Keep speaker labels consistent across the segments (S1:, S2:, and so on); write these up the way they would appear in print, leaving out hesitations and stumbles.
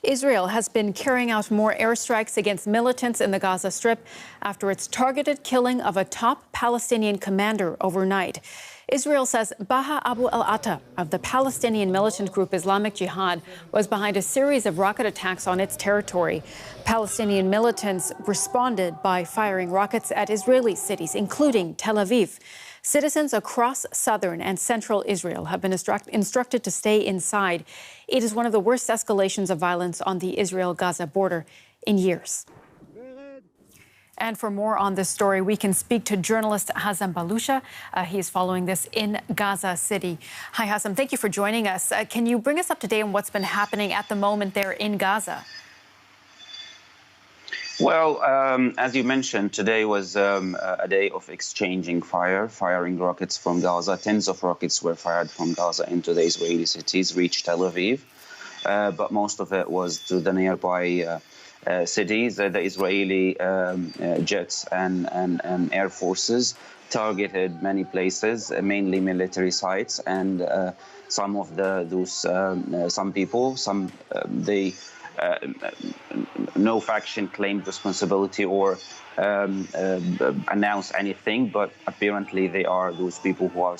S1: Israel has been carrying out more airstrikes against militants in the Gaza Strip after its targeted killing of a top Palestinian commander overnight. Israel says Baha Abu al-Atta of the Palestinian militant group Islamic Jihad was behind a series of rocket attacks on its territory. Palestinian militants responded by firing rockets at Israeli cities, including Tel Aviv. Citizens across southern and central Israel have been instructed to stay inside. It is one of the worst escalations of violence on the Israel-Gaza border in years. And for more on this story, we can speak to journalist Hazem Balusha. He is following this in Gaza City. Hi, Hazem. Thank you for joining us. Can you bring us up to date on what's been happening at the moment there in Gaza?
S2: Well, as you mentioned, today was a day of exchanging firing rockets from Gaza. Tens of rockets were fired from Gaza into the Israeli cities, reached Tel Aviv, but most of it was to the nearby cities. The Israeli jets and air forces targeted many places, mainly military sites, and some of no faction claimed responsibility or announced anything, but apparently they are those people who are,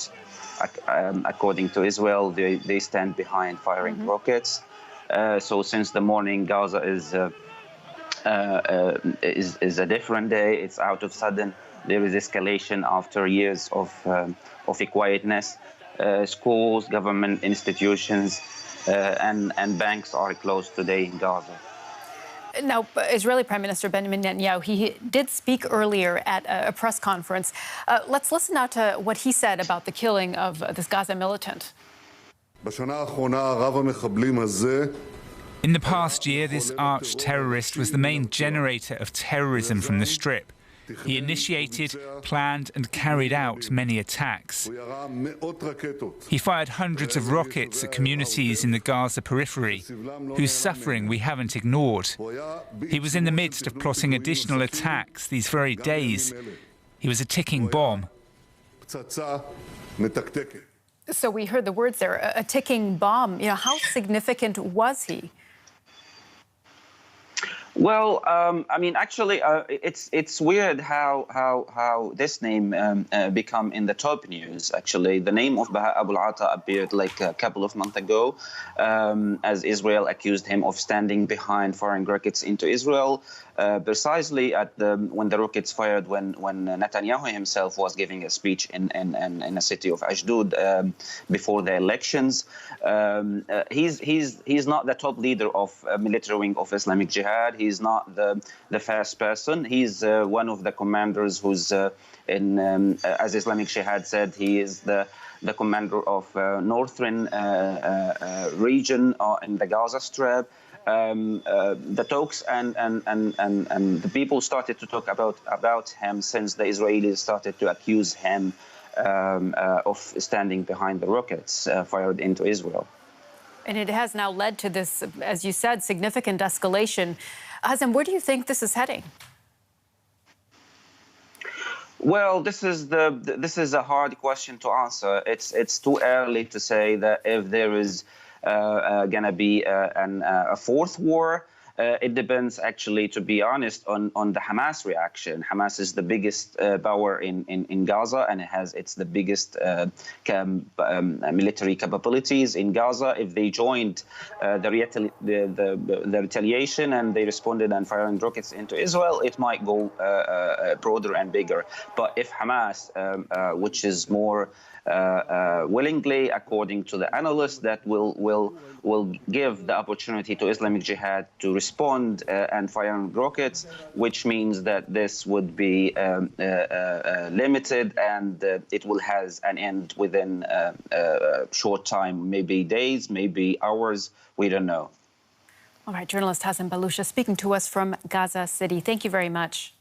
S2: according to Israel, they stand behind firing rockets. So since the morning, Gaza is a different day. It's out of sudden. There is escalation after years of quietness. Schools, government institutions, and banks are closed today in Gaza.
S1: Now, Israeli Prime Minister Benjamin Netanyahu, he did speak earlier at a press conference. Let's listen now to what he said about the killing of this Gaza militant.
S3: In the past year, this arch-terrorist was the main generator of terrorism from the Strip. He initiated, planned and carried out many attacks. He fired hundreds of rockets at communities in the Gaza periphery, whose suffering we haven't ignored. He was in the midst of plotting additional attacks these very days. He was a ticking bomb.
S1: So we heard the words there, a ticking bomb. You know, how significant was he?
S2: Well, I mean, actually, it's weird how this name become in the top news. Actually, the name of Baha Abu al-Atta appeared like a couple of months ago, as Israel accused him of standing behind firing rockets into Israel, precisely at when the rockets fired when Netanyahu himself was giving a speech in a city of Ashdod before the elections. He's not the top leader of military wing of Islamic Jihad. He's not the first person. He's one of the commanders who's as Islamic Jihad said, he is the commander of northern region in the Gaza Strip. The talks and the people started to talk about him since the Israelis started to accuse him of standing behind the rockets fired into Israel.
S1: And it has now led to this, as you said, significant escalation. Hazem, where do you think this is heading?
S2: Well, this is a hard question to answer. It's too early to say that if there is going to be a fourth war. It depends, actually, to be honest, on the Hamas reaction. Hamas is the biggest power in Gaza, and it's the biggest military capabilities in Gaza. If they joined the retaliation and they responded and firing rockets into Israel, it might go broader and bigger. But if Hamas, which is more willingly, according to the analysts, that will give the opportunity to Islamic Jihad to respond and fire rockets, which means that this would be limited and it will have an end within a short time, maybe days, maybe hours. We don't know.
S1: All right, journalist Hazem Balusha speaking to us from Gaza City. Thank you very much.